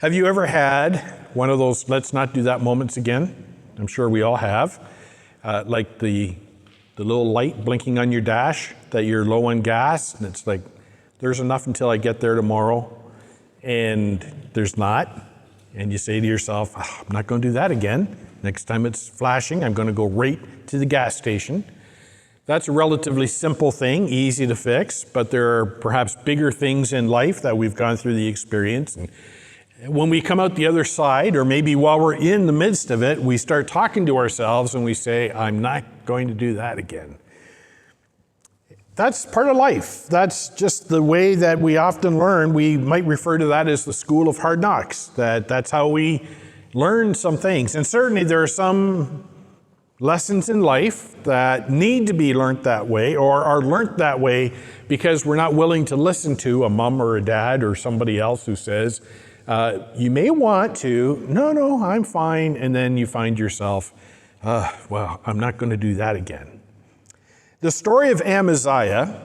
Have you ever had one of those let's not do that moments again? I'm sure we all have. Like the little light blinking on your dash that you're low on gas, and it's like, there's enough until I get there tomorrow, and there's not. And you say to yourself, I'm not going to do that again. Next time it's flashing, I'm going to go right to the gas station. That's a relatively simple thing, easy to fix, but there are perhaps bigger things in life that we've gone through the experience. And when we come out the other side, or maybe while we're in the midst of it, we start talking to ourselves and we say, I'm not going to do that again. That's part of life. That's just the way that we often learn. We might refer to that as the school of hard knocks, that's how we learn some things. And certainly there are some lessons in life that need to be learned that way, or are learned that way because we're not willing to listen to a mom or a dad or somebody else who says, you may want to, no, I'm fine. And then you find yourself, well, I'm not going to do that again. The story of Amaziah,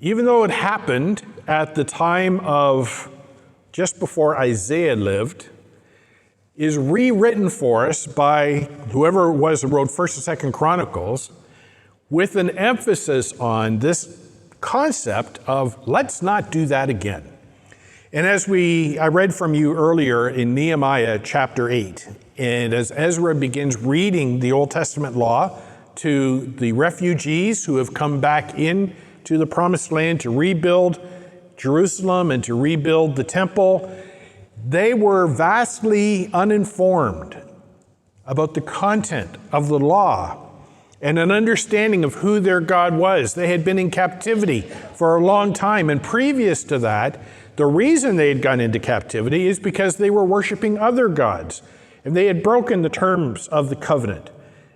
even though it happened at the time of just before Isaiah lived, is rewritten for us by whoever it was who wrote 1st and 2nd Chronicles, with an emphasis on this concept of let's not do that again. And as I read from you earlier in Nehemiah chapter 8, and as Ezra begins reading the Old Testament law to the refugees who have come back into the Promised Land to rebuild Jerusalem and to rebuild the temple, they were vastly uninformed about the content of the law and an understanding of who their God was. They had been in captivity for a long time, and previous to that, the reason they had gone into captivity is because they were worshiping other gods, and they had broken the terms of the covenant.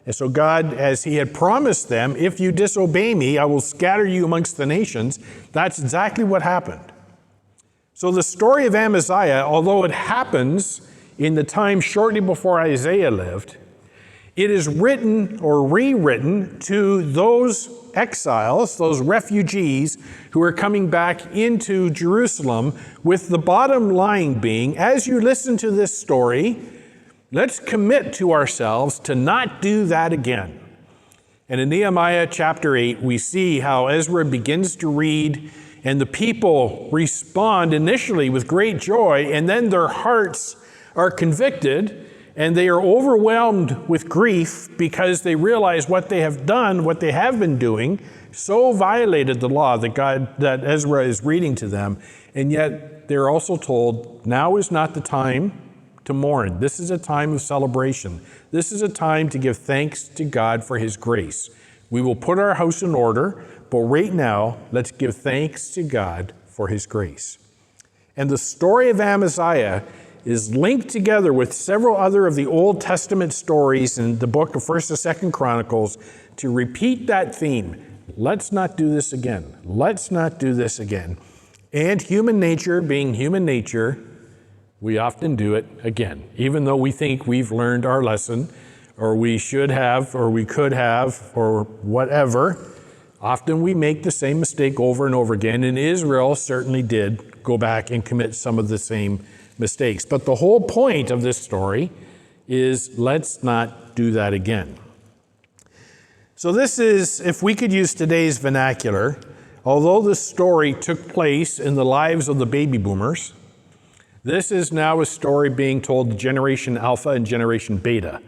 And so God, as he had promised them, if you disobey me, I will scatter you amongst the nations. That's exactly what happened. So the story of Amaziah, although it happens in the time shortly before Isaiah lived, it is written or rewritten to those exiles, those refugees who are coming back into Jerusalem, with the bottom line being, as you listen to this story, let's commit to ourselves to not do that again. And in Nehemiah chapter 8, we see how Ezra begins to read, and the people respond initially with great joy, and then their hearts are convicted, and they are overwhelmed with grief because they realize what they have done, what they have been doing, so violated the law that Ezra is reading to them. And yet they're also told, now is not the time to mourn. This is a time of celebration. This is a time to give thanks to God for his grace. We will put our house in order, but right now, let's give thanks to God for his grace. And the story of Amaziah is linked together with several other of the Old Testament stories in the book of 1st and 2nd Chronicles to repeat that theme. Let's not do this again. Let's not do this again. And human nature being human nature, we often do it again. Even though we think we've learned our lesson, or we should have, or we could have, or whatever, often we make the same mistake over and over again. And Israel certainly did go back and commit some of the same mistakes. But the whole point of this story is let's not do that again. So this is, if we could use today's vernacular, although this story took place in the lives of the baby boomers, this is now a story being told to Generation Alpha and Generation Beta,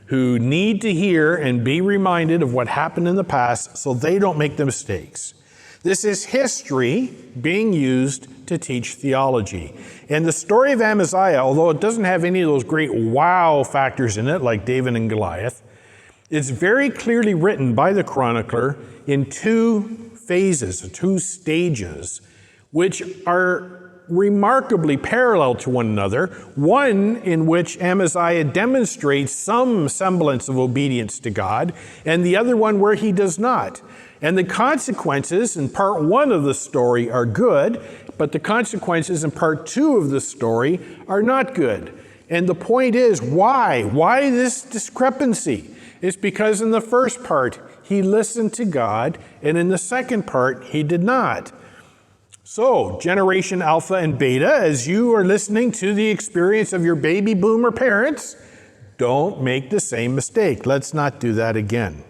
who need to hear and be reminded of what happened in the past so they don't make the mistakes. This is history being used to teach theology. And the story of Amaziah, although it doesn't have any of those great wow factors in it, like David and Goliath, it's very clearly written by the chronicler in two phases, two stages, which are remarkably parallel to one another. One in which Amaziah demonstrates some semblance of obedience to God, and the other one where he does not. And the consequences in part one of the story are good, but the consequences in part two of the story are not good. And the point is, why? Why this discrepancy? It's because in the first part, he listened to God, and in the second part, he did not. So, Generation Alpha and Beta, as you are listening to the experience of your baby boomer parents, don't make the same mistake. Let's not do that again.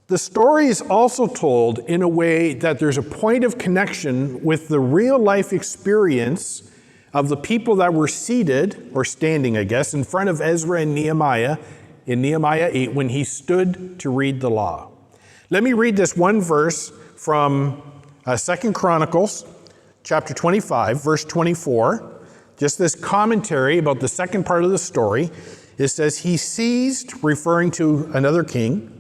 The story is also told in a way that there's a point of connection with the real life experience of the people that were seated, or standing, I guess, in front of Ezra and Nehemiah in Nehemiah 8 when he stood to read the law. Let me read this one verse from 2 Chronicles chapter 25, verse 24. Just this commentary about the second part of the story. It says, he seized, referring to another king,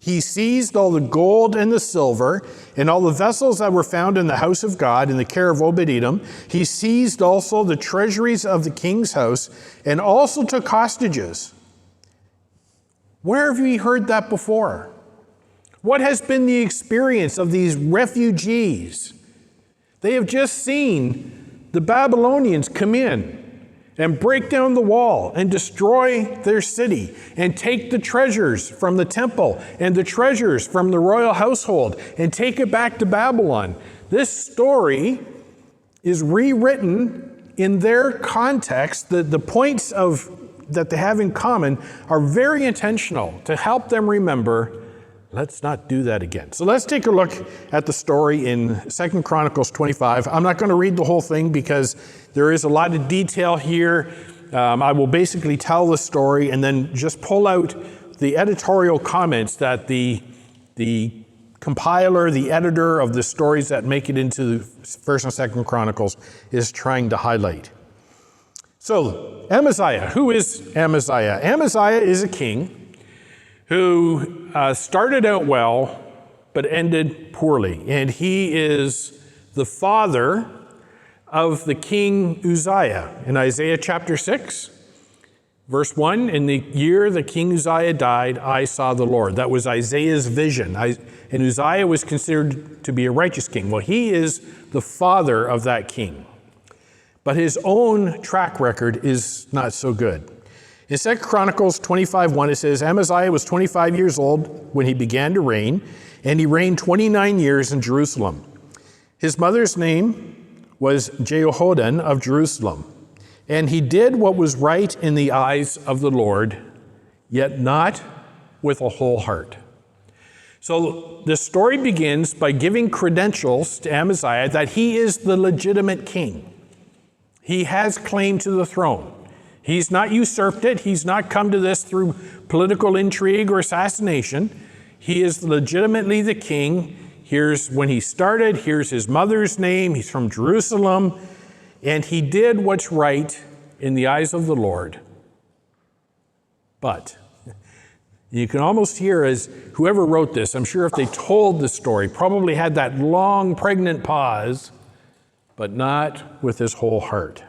he seized all the gold and the silver and all the vessels that were found in the house of God in the care of Obed-Edom. He seized also the treasuries of the king's house and also took hostages. Where have we heard that before? What has been the experience of these refugees? They have just seen the Babylonians come in and break down the wall and destroy their city and take the treasures from the temple and the treasures from the royal household and take it back to Babylon. This story is rewritten in their context. The points that they have in common are very intentional to help them remember, let's not do that again. So let's take a look at the story in 2 Chronicles 25. I'm not going to read the whole thing because there is a lot of detail here. I will basically tell the story and then just pull out the editorial comments that the compiler, the editor of the stories that make it into 1st and 2nd Chronicles is trying to highlight. So, Amaziah. Who is Amaziah? Amaziah is a king who started out well, but ended poorly. And he is the father of the king Uzziah. In Isaiah chapter 6, verse 1, in the year that King Uzziah died, I saw the Lord. That was Isaiah's vision. And Uzziah was considered to be a righteous king. Well, he is the father of that king. But his own track record is not so good. In 2 Chronicles 25:1, it says, Amaziah was 25 years old when he began to reign, and he reigned 29 years in Jerusalem. His mother's name was Jehoadan of Jerusalem, and he did what was right in the eyes of the Lord, yet not with a whole heart. So the story begins by giving credentials to Amaziah that he is the legitimate king. He has claim to the throne. He's not usurped it. He's not come to this through political intrigue or assassination. He is legitimately the king. Here's when he started. Here's his mother's name. He's from Jerusalem. And he did what's right in the eyes of the Lord. But you can almost hear as whoever wrote this, I'm sure if they told the story, probably had that long pregnant pause, but not with his whole heart.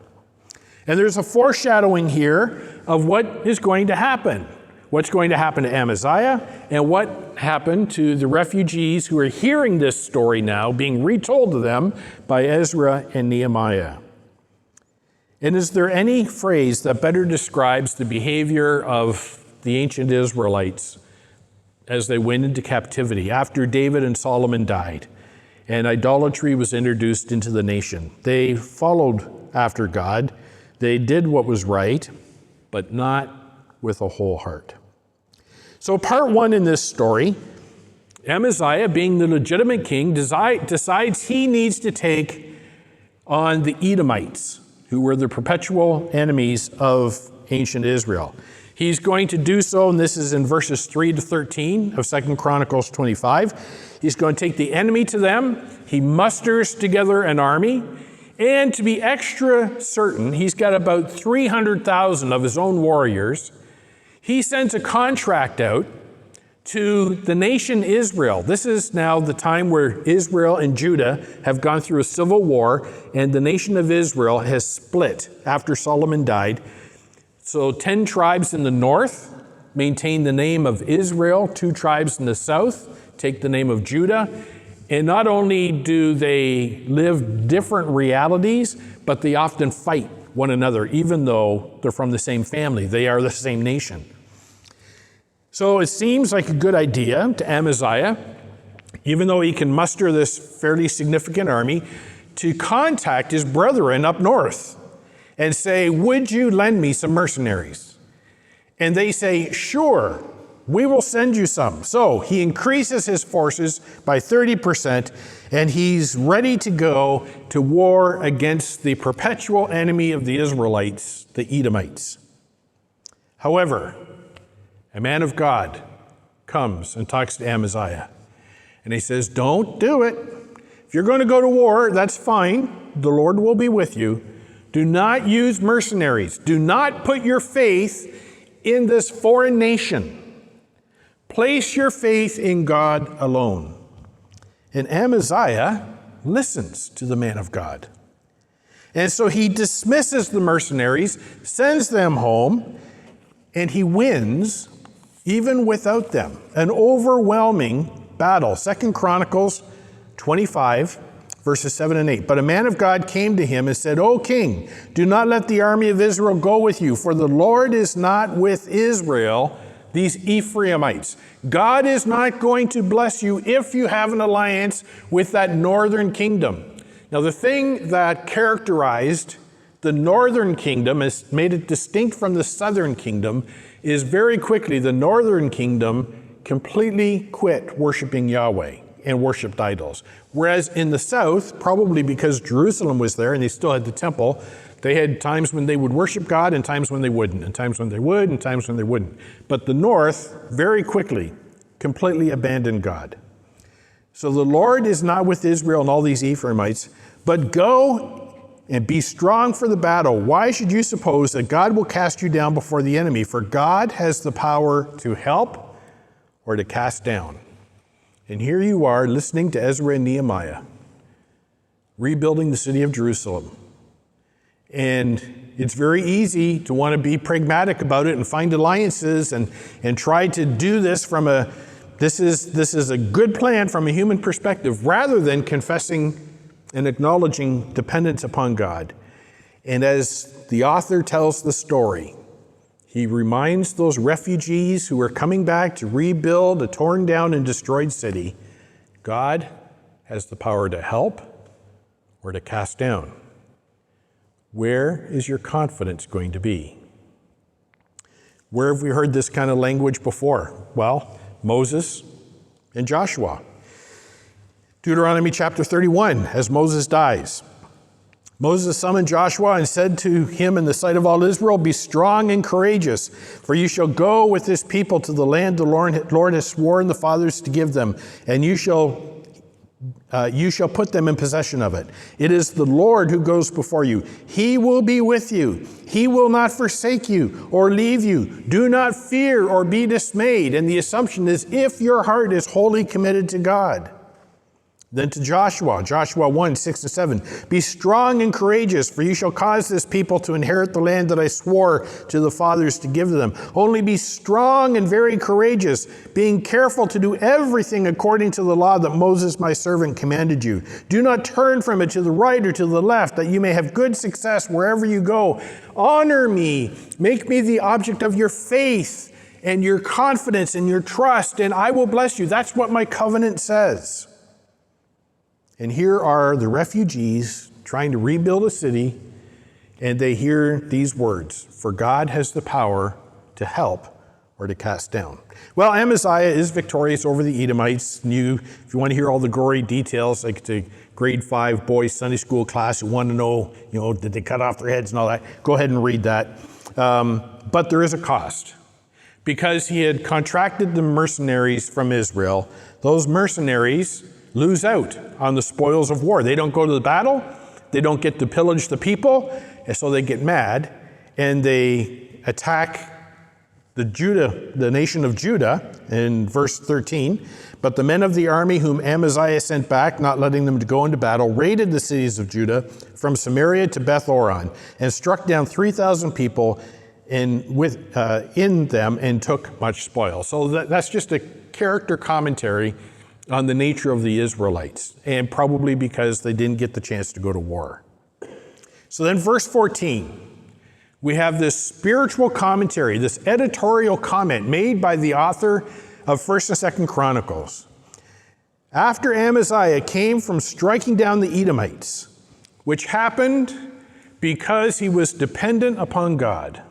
And there's a foreshadowing here of what is going to happen. What's going to happen to Amaziah and what happened to the refugees who are hearing this story now being retold to them by Ezra and Nehemiah. And is there any phrase that better describes the behavior of the ancient Israelites as they went into captivity after David and Solomon died and idolatry was introduced into the nation? They followed after God. They did what was right, but not with a whole heart. So part one in this story, Amaziah, being the legitimate king, decides he needs to take on the Edomites, who were the perpetual enemies of ancient Israel. He's going to do so, and this is in verses 3 to 13 of 2 Chronicles 25. He's going to take the enemy to them. He musters together an army. And to be extra certain, he's got about 300,000 of his own warriors. He sends a contract out to the nation Israel. This is now the time where Israel and Judah have gone through a civil war, and the nation of Israel has split after Solomon died. So 10 tribes in the north maintain the name of Israel. 2 tribes in the south take the name of Judah. And not only do they live different realities, but they often fight one another, even though they're from the same family. They are the same nation. So it seems like a good idea to Amaziah even though he can muster this fairly significant army, to contact his brethren up north and say, would you lend me some mercenaries? And they say, sure, we will send you some. So he increases his forces by 30%, and he's ready to go to war against the perpetual enemy of the Israelites, the Edomites. However, a man of God comes and talks to Amaziah, and he says, don't do it. If you're going to go to war, that's fine. The Lord will be with you. Do not use mercenaries. Do not put your faith in this foreign nation. Place your faith in God alone. And Amaziah listens to the man of God. And so he dismisses the mercenaries, sends them home, and he wins even without them. An overwhelming battle. 2 Chronicles 25, verses 7 and 8. But a man of God came to him and said, O king, do not let the army of Israel go with you, for the Lord is not with Israel, these Ephraimites. God is not going to bless you if you have an alliance with that northern kingdom. Now, the thing that characterized the northern kingdom, has made it distinct from the southern kingdom, is very quickly the northern kingdom completely quit worshiping Yahweh and worshiped idols. Whereas in the south, probably because Jerusalem was there and they still had the temple, they had times when they would worship God and times when they wouldn't, and times when they would and times when they wouldn't. But the north, very quickly, completely abandoned God. So the Lord is not with Israel and all these Ephraimites, but go and be strong for the battle. Why should you suppose that God will cast you down before the enemy? For God has the power to help or to cast down. And here you are listening to Ezra and Nehemiah, rebuilding the city of Jerusalem. And it's very easy to want to be pragmatic about it and find alliances and try to do this from this is a good plan from a human perspective, rather than confessing and acknowledging dependence upon God. And as the author tells the story, he reminds those refugees who are coming back to rebuild a torn down and destroyed city, God has the power to help or to cast down. Where is your confidence going to be? Where have we heard this kind of language before? Well, Moses and Joshua. Deuteronomy chapter 31, as Moses dies. Moses summoned Joshua and said to him in the sight of all Israel, be strong and courageous, for you shall go with this people to the land the Lord has sworn the fathers to give them, and you shall put them in possession of it. It is the Lord who goes before you. He will be with you. He will not forsake you or leave you. Do not fear or be dismayed. And the assumption is, if your heart is wholly committed to God. Then to Joshua 1, 6 to 7. Be strong and courageous, for you shall cause this people to inherit the land that I swore to the fathers to give them. Only be strong and very courageous, being careful to do everything according to the law that Moses my servant commanded you. Do not turn from it to the right or to the left, that you may have good success wherever you go. Honor me, make me the object of your faith and your confidence and your trust, and I will bless you. That's what my covenant says. And here are the refugees trying to rebuild a city, and they hear these words, for God has the power to help or to cast down. Well, Amaziah is victorious over the Edomites. If you want to hear all the gory details, like the grade 5 boys Sunday school class who want to know, did they cut off their heads and all that, go ahead and read that. But there is a cost. Because he had contracted the mercenaries from Israel, those mercenaries lose out on the spoils of war. They don't go to the battle. They don't get to pillage the people. And so they get mad and they attack the nation of Judah in verse 13. But the men of the army whom Amaziah sent back, not letting them to go into battle, raided the cities of Judah from Samaria to Beth-Oron and struck down 3,000 people in them and took much spoil. So that's just a character commentary on the nature of the Israelites, and probably because they didn't get the chance to go to war. So then verse 14, we have this spiritual commentary, this editorial comment made by the author of 1st and 2nd Chronicles. After Amaziah came from striking down the Edomites, which happened because he was dependent upon God,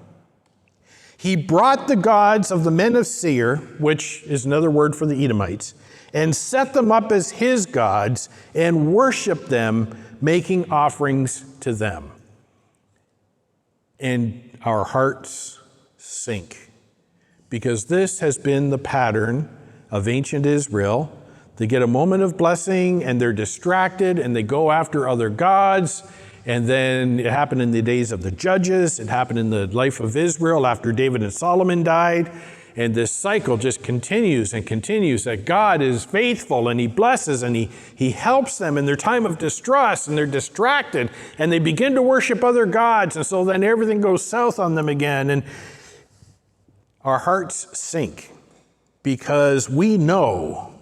he brought the gods of the men of Seir, which is another word for the Edomites, and set them up as his gods and worshiped them, making offerings to them. And our hearts sink, because this has been the pattern of ancient Israel. They get a moment of blessing and they're distracted and they go after other gods. And then it happened in the days of the judges. It happened in the life of Israel after David and Solomon died. And this cycle just continues and continues, that God is faithful and he blesses and he helps them in their time of distress, and they're distracted and they begin to worship other gods. And so then everything goes south on them again. And our hearts sink because we know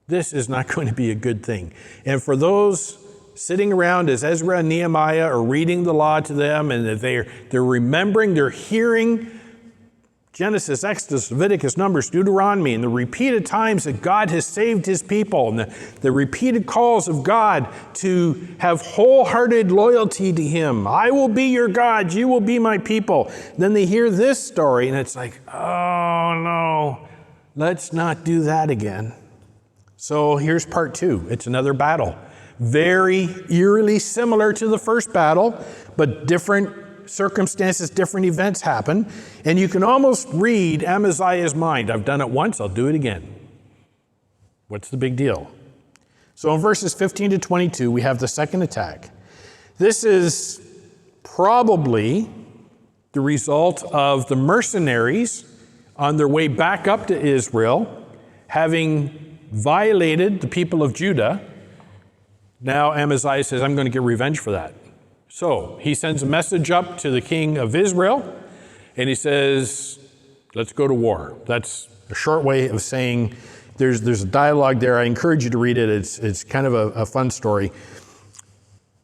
this is not going to be a good thing. And for those sitting around as Ezra and Nehemiah are reading the law to them, and they're remembering, they're hearing Genesis, Exodus, Leviticus, Numbers, Deuteronomy, and the repeated times that God has saved his people, and the repeated calls of God to have wholehearted loyalty to him. I will be your God, you will be my people. Then they hear this story, and it's like, oh no, let's not do that again. So here's part 2. It's another battle. Very eerily similar to the first battle, but different circumstances, different events happen. And you can almost read Amaziah's mind. I've done it once, I'll do it again. What's the big deal? So in verses 15 to 22, we have the second attack. This is probably the result of the mercenaries on their way back up to Israel, having violated the people of Judah. Now Amaziah says, I'm going to get revenge for that. So he sends a message up to the king of Israel, and he says, let's go to war. That's a short way of saying there's a dialogue there. I encourage you to read it. It's kind of a fun story.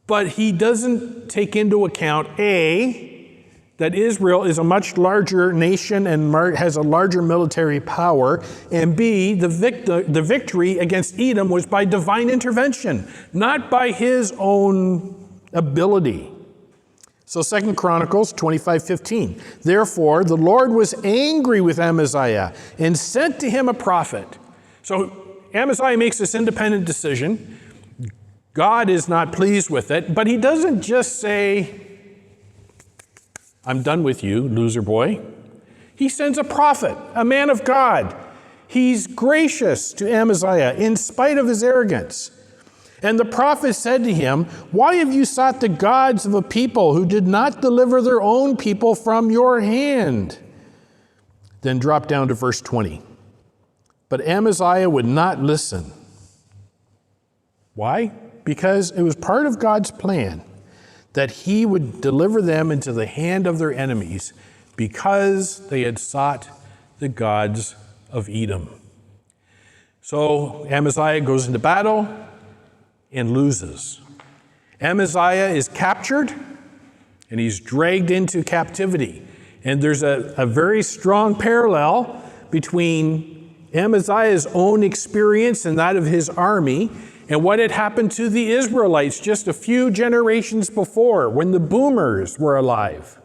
But he doesn't take into account, A, that Israel is a much larger nation and has a larger military power, and B, the victory against Edom was by divine intervention, not by his own ability. So 2 Chronicles 25:15. Therefore, the Lord was angry with Amaziah and sent to him a prophet. So Amaziah makes this independent decision. God is not pleased with it, but he doesn't just say, I'm done with you, loser boy. He sends a prophet, a man of God. He's gracious to Amaziah in spite of his arrogance. And the prophet said to him, why have you sought the gods of a people who did not deliver their own people from your hand? Then drop down to verse 20. But Amaziah would not listen. Why? Because it was part of God's plan that he would deliver them into the hand of their enemies because they had sought the gods of Edom. So Amaziah goes into battle and loses. Amaziah is captured and he's dragged into captivity. And there's a very strong parallel between Amaziah's own experience and that of his army and what had happened to the Israelites just a few generations before when the boomers were alive.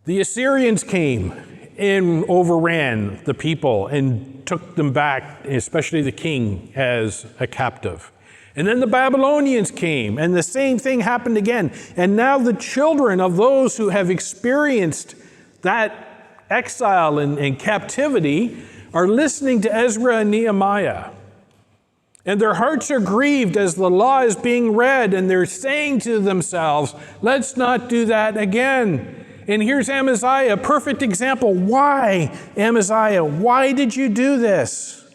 The Assyrians came and overran the people and took them back, especially the king, as a captive. And then the Babylonians came, and the same thing happened again. And now the children of those who have experienced that exile and captivity are listening to Ezra and Nehemiah. And their hearts are grieved as the law is being read, and they're saying to themselves, let's not do that again. And here's Amaziah, a perfect example. Why, Amaziah? Why did you do this?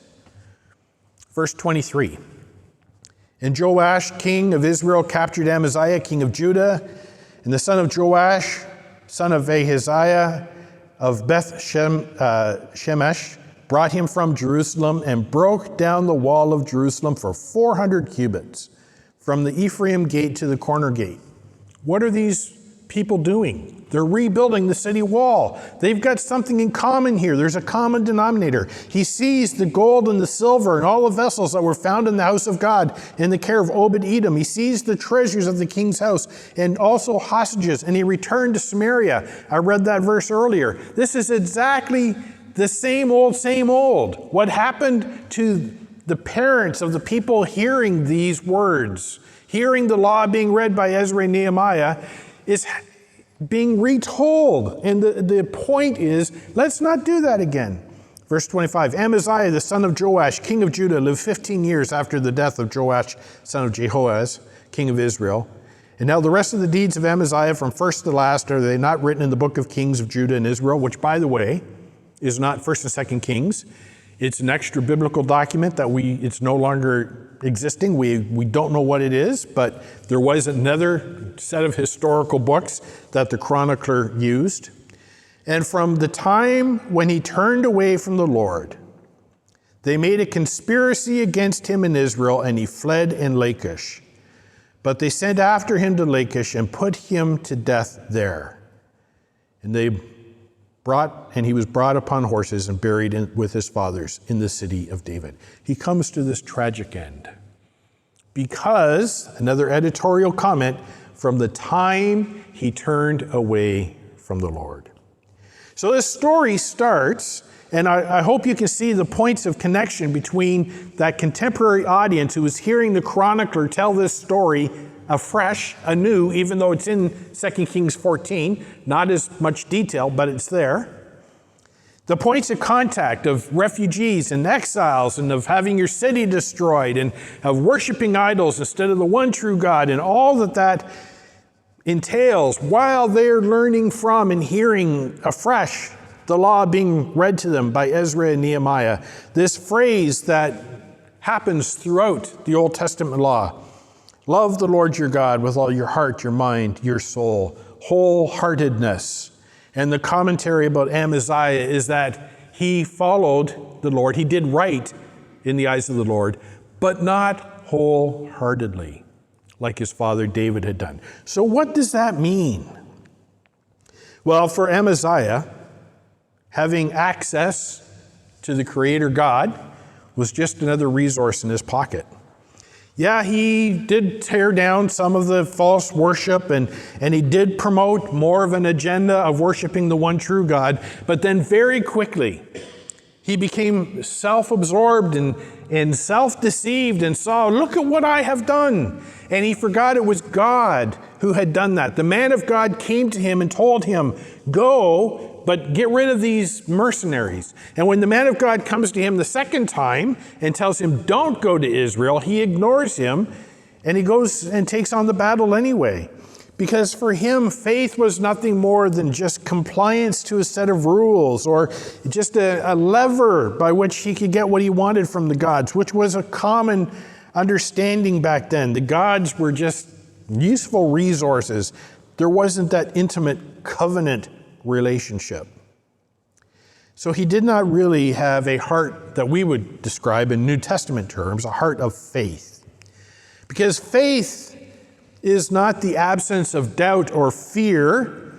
Verse 23. And Joash, king of Israel, captured Amaziah, king of Judah, and the son of Joash, son of Ahaziah of Beth Shemesh, brought him from Jerusalem and broke down the wall of Jerusalem for 400 cubits, from the Ephraim gate to the corner gate. What are these people doing? They're rebuilding the city wall. They've got something in common here. There's a common denominator. He sees the gold and the silver and all the vessels that were found in the house of God in the care of Obed-Edom. He sees the treasures of the king's house and also hostages, and he returned to Samaria. I read that verse earlier. This is exactly the same old. What happened to the parents of the people hearing these words, hearing the law being read by Ezra and Nehemiah, is being retold. And the point is, let's not do that again. Verse 25, Amaziah, the son of Joash, king of Judah, lived 15 years after the death of Joash, son of Jehoaz, king of Israel. And now the rest of the deeds of Amaziah from first to last, are they not written in the book of Kings of Judah and Israel, which, by the way, is not 1st and 2nd Kings. It's an extra biblical document that it's no longer existing. We don't know what it is, but there was another set of historical books that the Chronicler used. And from the time when he turned away from the Lord, they made a conspiracy against him in Israel, and he fled in Lachish. But they sent after him to Lachish and put him to death there. And he was brought upon horses and buried with his fathers in the city of David. He comes to this tragic end because, another editorial comment, from the time he turned away from the Lord. So this story starts, and I hope you can see the points of connection between that contemporary audience who was hearing the chronicler tell this story afresh, anew, even though it's in 2 Kings 14, not as much detail, but it's there. The points of contact of refugees and exiles and of having your city destroyed and of worshiping idols instead of the one true God and all that entails while they're learning from and hearing afresh the law being read to them by Ezra and Nehemiah. This phrase that happens throughout the Old Testament law: love the Lord your God with all your heart, your mind, your soul, wholeheartedness. And the commentary about Amaziah is that he followed the Lord. He did right in the eyes of the Lord, but not wholeheartedly, like his father David had done. So what does that mean? Well, for Amaziah, having access to the Creator God was just another resource in his pocket. Yeah, he did tear down some of the false worship and he did promote more of an agenda of worshiping the one true God, but then very quickly he became self-absorbed and self-deceived and saw, look at what I have done. And he forgot it was God who had done that. The man of God came to him and told him, go, but get rid of these mercenaries. And when the man of God comes to him the second time and tells him, don't go to Israel, he ignores him and he goes and takes on the battle anyway. Because for him, faith was nothing more than just compliance to a set of rules or just a lever by which he could get what he wanted from the gods, which was a common understanding back then. The gods were just useful resources. There wasn't that intimate covenant relationship. So he did not really have a heart that we would describe in New Testament terms, a heart of faith. Because faith is not the absence of doubt or fear.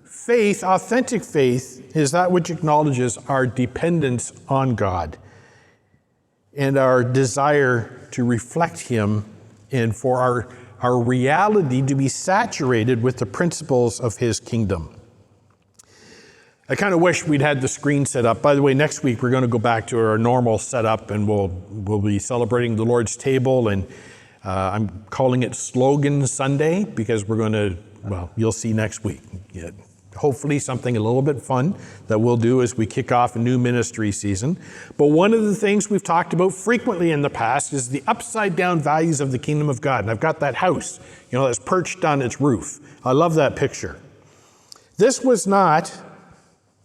Faith, authentic faith, is that which acknowledges our dependence on God and our desire to reflect Him and for our reality to be saturated with the principles of His kingdom. I kind of wish we'd had the screen set up. By the way, next week we're going to go back to our normal setup and we'll be celebrating the Lord's table, and I'm calling it Slogan Sunday because we're going to, well, you'll see next week. Yeah, hopefully something a little bit fun that we'll do as we kick off a new ministry season. But one of the things we've talked about frequently in the past is the upside down values of the kingdom of God. And I've got that house, that's perched on its roof. I love that picture. This was not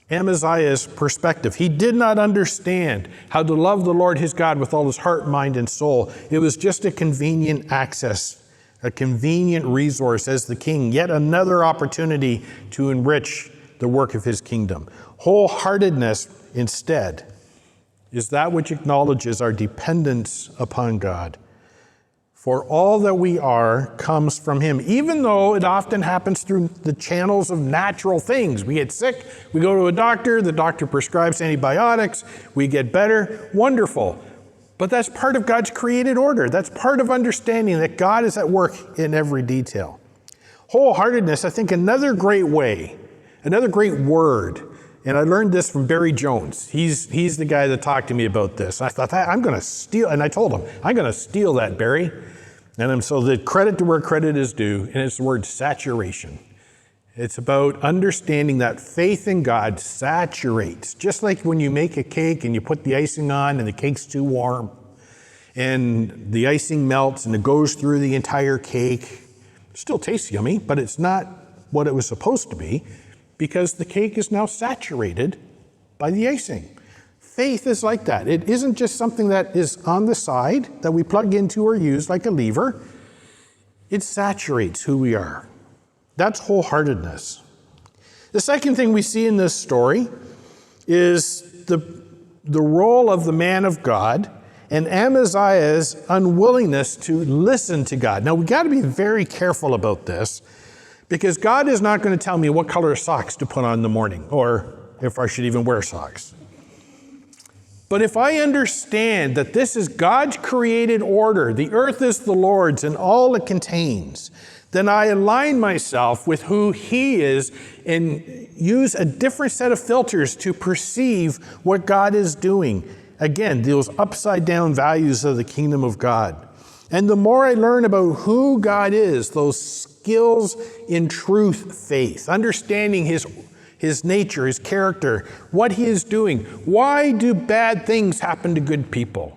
Amaziah's perspective. He did not understand how to love the Lord his God with all his heart, mind, and soul. It was just a convenient access, a convenient resource as the king, yet another opportunity to enrich the work of his kingdom. Wholeheartedness, instead, is that which acknowledges our dependence upon God For all that we are comes from him, even though it often happens through the channels of natural things. We get sick, we go to a doctor, the doctor prescribes antibiotics, we get better, wonderful. But that's part of God's created order. That's part of understanding that God is at work in every detail. Wholeheartedness, I think another great way, another great word, and I learned this from Barry Jones. He's the guy that talked to me about this. I thought, I'm going to steal, and I told him, I'm going to steal that, Barry. And so the credit to where credit is due, and it's the word saturation. It's about understanding that faith in God saturates. Just like when you make a cake and you put the icing on and the cake's too warm, and the icing melts and it goes through the entire cake. It still tastes yummy, but it's not what it was supposed to be, because the cake is now saturated by the icing. Faith is like that. It isn't just something that is on the side that we plug into or use like a lever. It saturates who we are. That's wholeheartedness. The second thing we see in this story is the role of the man of God and Amaziah's unwillingness to listen to God. Now, we got to be very careful about this, because God is not going to tell me what color socks to put on in the morning, or if I should even wear socks. But if I understand that this is God's created order, the earth is the Lord's and all it contains, then I align myself with who he is and use a different set of filters to perceive what God is doing. Again, those upside down values of the kingdom of God. And the more I learn about who God is, those skills in truth, faith, understanding his nature, his character, what he is doing. Why do bad things happen to good people?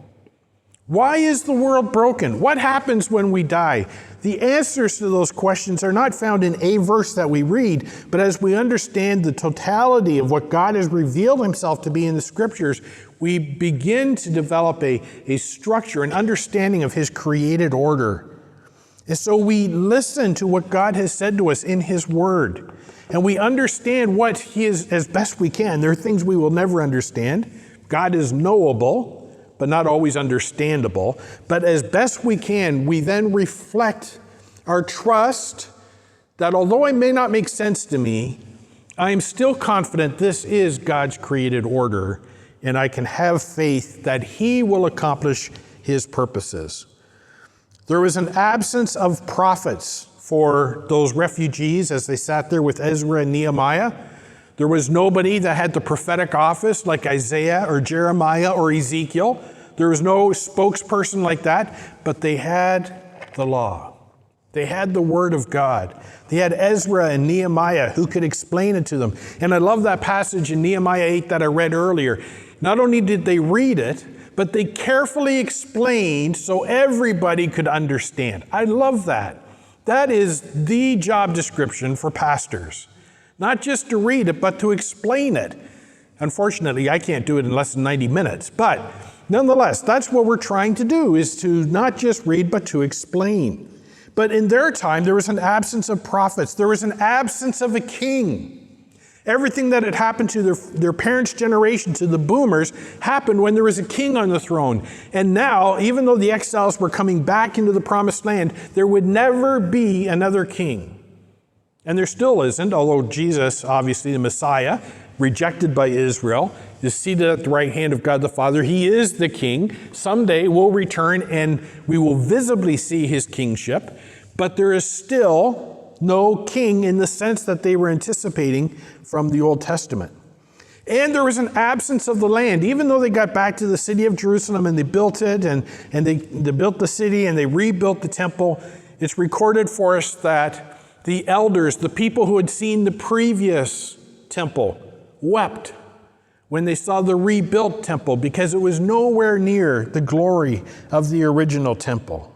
Why is the world broken? What happens when we die? The answers to those questions are not found in a verse that we read, but as we understand the totality of what God has revealed himself to be in the scriptures, we begin to develop a structure, an understanding of his created order. And so we listen to what God has said to us in his word, and we understand what he is as best we can. There are things we will never understand. God is knowable, but not always understandable. But as best we can, we then reflect our trust that although it may not make sense to me, I am still confident this is God's created order, and I can have faith that he will accomplish his purposes. There was an absence of prophets for those refugees as they sat there with Ezra and Nehemiah. There was nobody that had the prophetic office like Isaiah or Jeremiah or Ezekiel. There was no spokesperson like that, but they had the law. They had the word of God. They had Ezra and Nehemiah who could explain it to them. And I love that passage in Nehemiah 8 that I read earlier. Not only did they read it, but they carefully explained so everybody could understand. I love that. That is the job description for pastors. Not just to read it, but to explain it. Unfortunately, I can't do it in less than 90 minutes. But nonetheless, that's what we're trying to do, is to not just read, but to explain. But in their time, there was an absence of prophets. There was an absence of a king. Everything that had happened to their parents' generation, to the boomers, happened when there was a king on the throne. And now, even though the exiles were coming back into the promised land, there would never be another king. And there still isn't, although Jesus, obviously the Messiah, rejected by Israel, is seated at the right hand of God the Father. He is the king. Someday we'll return and we will visibly see his kingship. But there is still no king in the sense that they were anticipating from the Old Testament. And there was an absence of the land. Even though they got back to the city of Jerusalem and they built it, and they built the city and they rebuilt the temple, it's recorded for us that the elders, the people who had seen the previous temple, wept when they saw the rebuilt temple, because it was nowhere near the glory of the original temple.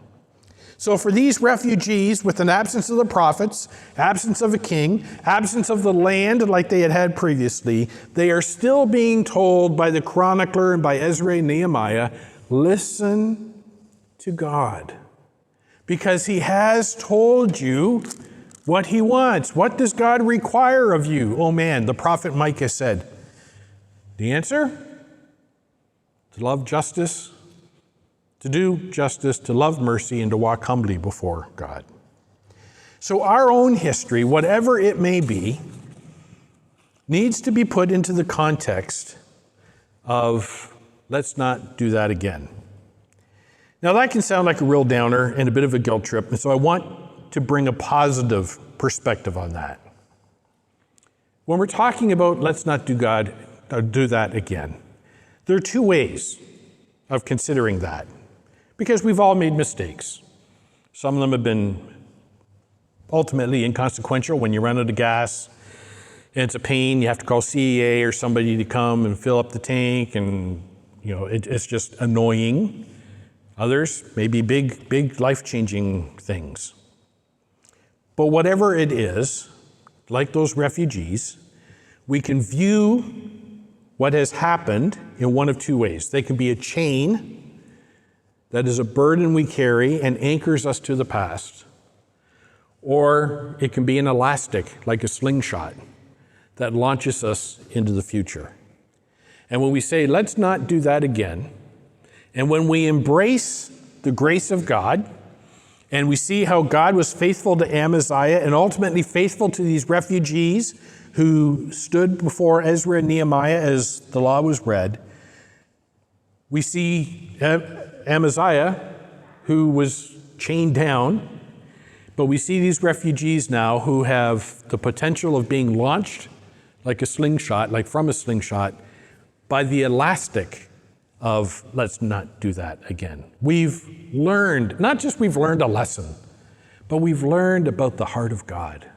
So for these refugees, with an absence of the prophets, absence of a king, absence of the land like they had had previously, they are still being told by the Chronicler and by Ezra and Nehemiah, listen to God, because he has told you what he wants. What does God require of you? Oh man, the prophet Micah said. The answer? To love justice, to do justice, to love mercy, and to walk humbly before God. So our own history, whatever it may be, needs to be put into the context of let's not do that again. Now that can sound like a real downer and a bit of a guilt trip, and so I want to bring a positive perspective on that. When we're talking about let's not do that again, there are two ways of considering that, because we've all made mistakes. Some of them have been ultimately inconsequential. When you run out of gas and it's a pain, you have to call CEA or somebody to come and fill up the tank, and it's just annoying. Others may be big life-changing things. But whatever it is, like those refugees, we can view what has happened in one of two ways. They can be a chain that is a burden we carry and anchors us to the past, or it can be an elastic, like a slingshot, that launches us into the future. And when we say, let's not do that again, and when we embrace the grace of God, and we see how God was faithful to Amaziah and ultimately faithful to these refugees who stood before Ezra and Nehemiah as the law was read, we see Amaziah, who was chained down, but we see these refugees now who have the potential of being launched like a slingshot, like from a slingshot, by the elastic of let's not do that again. We've learned, not just we've learned a lesson, but we've learned about the heart of God.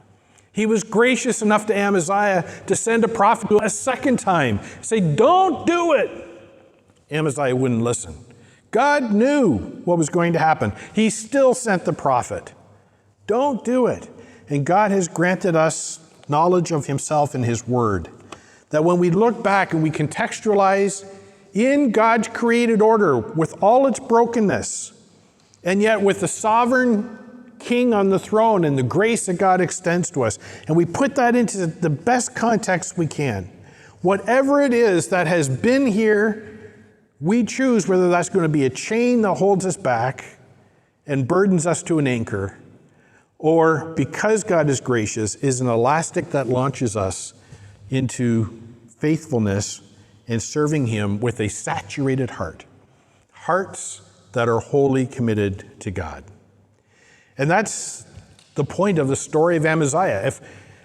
He was gracious enough to Amaziah to send a prophet a second time, say, don't do it. Amaziah wouldn't listen. God knew what was going to happen. He still sent the prophet. Don't do it. And God has granted us knowledge of himself in his word, that when we look back and we contextualize in God's created order with all its brokenness, and yet with the sovereign king on the throne and the grace that God extends to us, and we put that into the best context we can, whatever it is that has been here, we choose whether that's going to be a chain that holds us back and burdens us to an anchor, or because God is gracious, is an elastic that launches us into faithfulness and serving him with a saturated heart. Hearts that are wholly committed to God. And that's the point of the story of Amaziah. If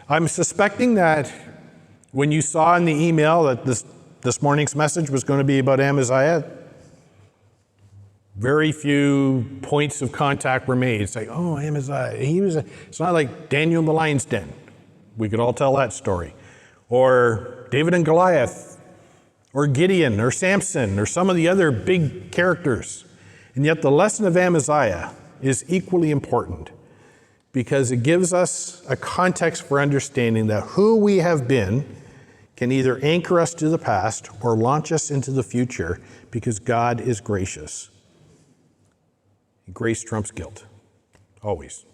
I'm suspecting that when you saw in the email that this morning's message was going to be about Amaziah, very few points of contact were made. It's like, oh, Amaziah, it's not like Daniel in the lion's den. We could all tell that story. Or David and Goliath, or Gideon, or Samson, or some of the other big characters. And yet the lesson of Amaziah is equally important, because it gives us a context for understanding that who we have been can either anchor us to the past or launch us into the future, because God is gracious. Grace trumps guilt, always.